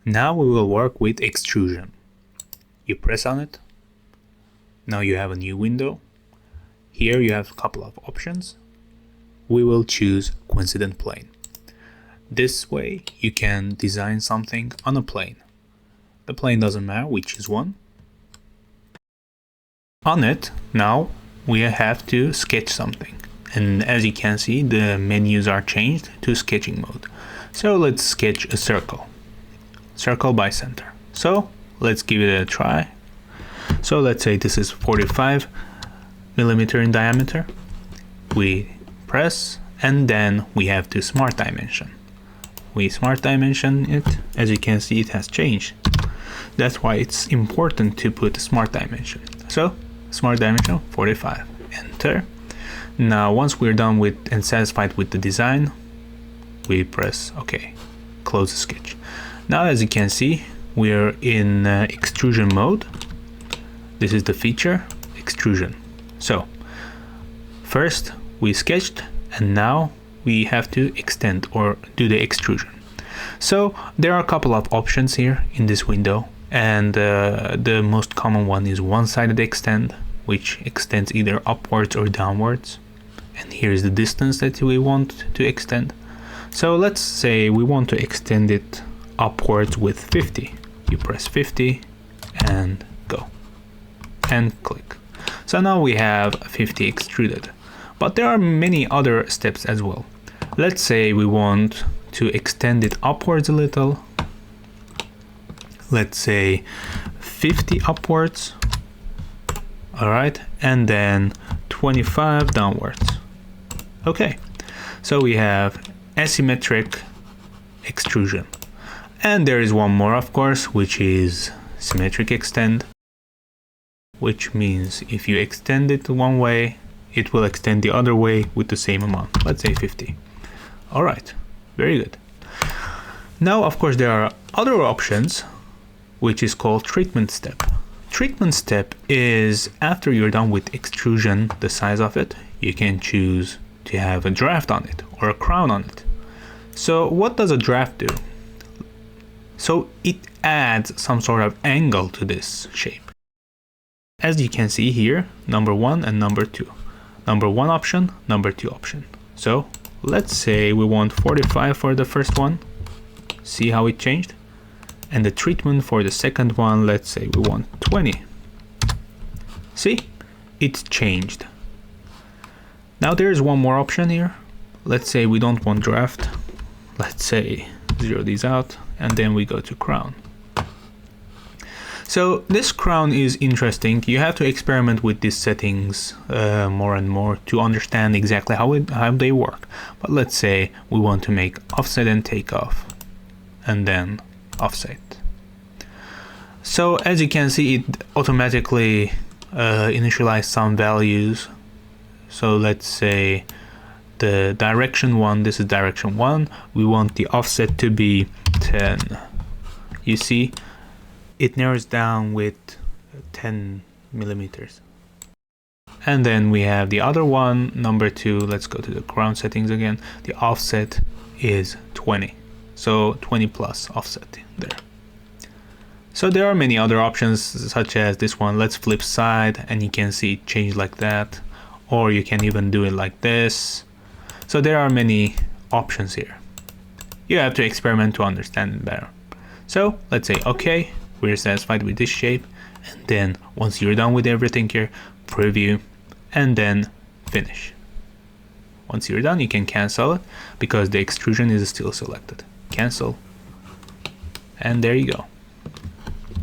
Now we will work with extrusion. You press on it. Now you have a new window. Here you have a couple of options. We will choose coincident plane. This way you can design something on a plane. The plane doesn't matter, we choose one. On it, now we have to sketch something. And as you can see, the menus are changed to sketching mode. So let's sketch a circle. Circle by center. So let's give it a try. So let's say this is 45 millimeter in diameter. We press and then we have to smart dimension. We smart dimension it. As you can see, it has changed. That's why it's important to put smart dimension. So smart dimension 45. Enter. Now once we're done with and satisfied with the design, we press OK. Close the sketch. Now as you can see, we're in extrusion mode. This is the feature, extrusion. So first we sketched and now we have to extend or do the extrusion. So there are a couple of options here in this window, and the most common one is one-sided extend, which extends either upwards or downwards. And here's the distance that we want to extend. So let's say we want to extend it upwards with 50. You press 50 and go and click. So now we have 50 extruded. But there are many other steps as well. Let's say we want to extend it upwards a little. Let's say 50 upwards. All right, and then 25 downwards. Okay, so we have asymmetric extrusion. And there is one more, of course, which is symmetric extend, which means if you extend it one way, it will extend the other way with the same amount. Let's say 50. All right, very good. Now, of course, there are other options, which is called treatment step. Treatment step is after you're done with extrusion, the size of it, you can choose to have a draft on it or a crown on it. So what does a draft do? So it adds some sort of angle to this shape. As you can see here, number 1 and number 2. Number 1 option, number 2 option. So let's say we want 45 for the first one. See how it changed? And the treatment for the second one, let's say we want 20. See? It changed. Now there's one more option here. Let's say we don't want draft. Let's say zero these out and then we go to crown. So this crown is interesting. You have to experiment with these settings more and more to understand exactly how they work. But let's say we want to make offset and takeoff and then offset. So as you can see, it automatically initialized some values. So let's say the direction 1, this is direction 1, we want the offset to be 10. You see, it narrows down with 10 millimeters. And then we have the other one, number 2, let's go to the ground settings again. The offset is 20. So 20 plus offset there. So there are many other options such as this one. Let's flip side and you can see it change like that. Or you can even do it like this. So there are many options here. You have to experiment to understand it better. So let's say, okay, we're satisfied with this shape. And then once you're done with everything here, preview and then finish. Once you're done, you can cancel it because the extrusion is still selected. Cancel. And there you go.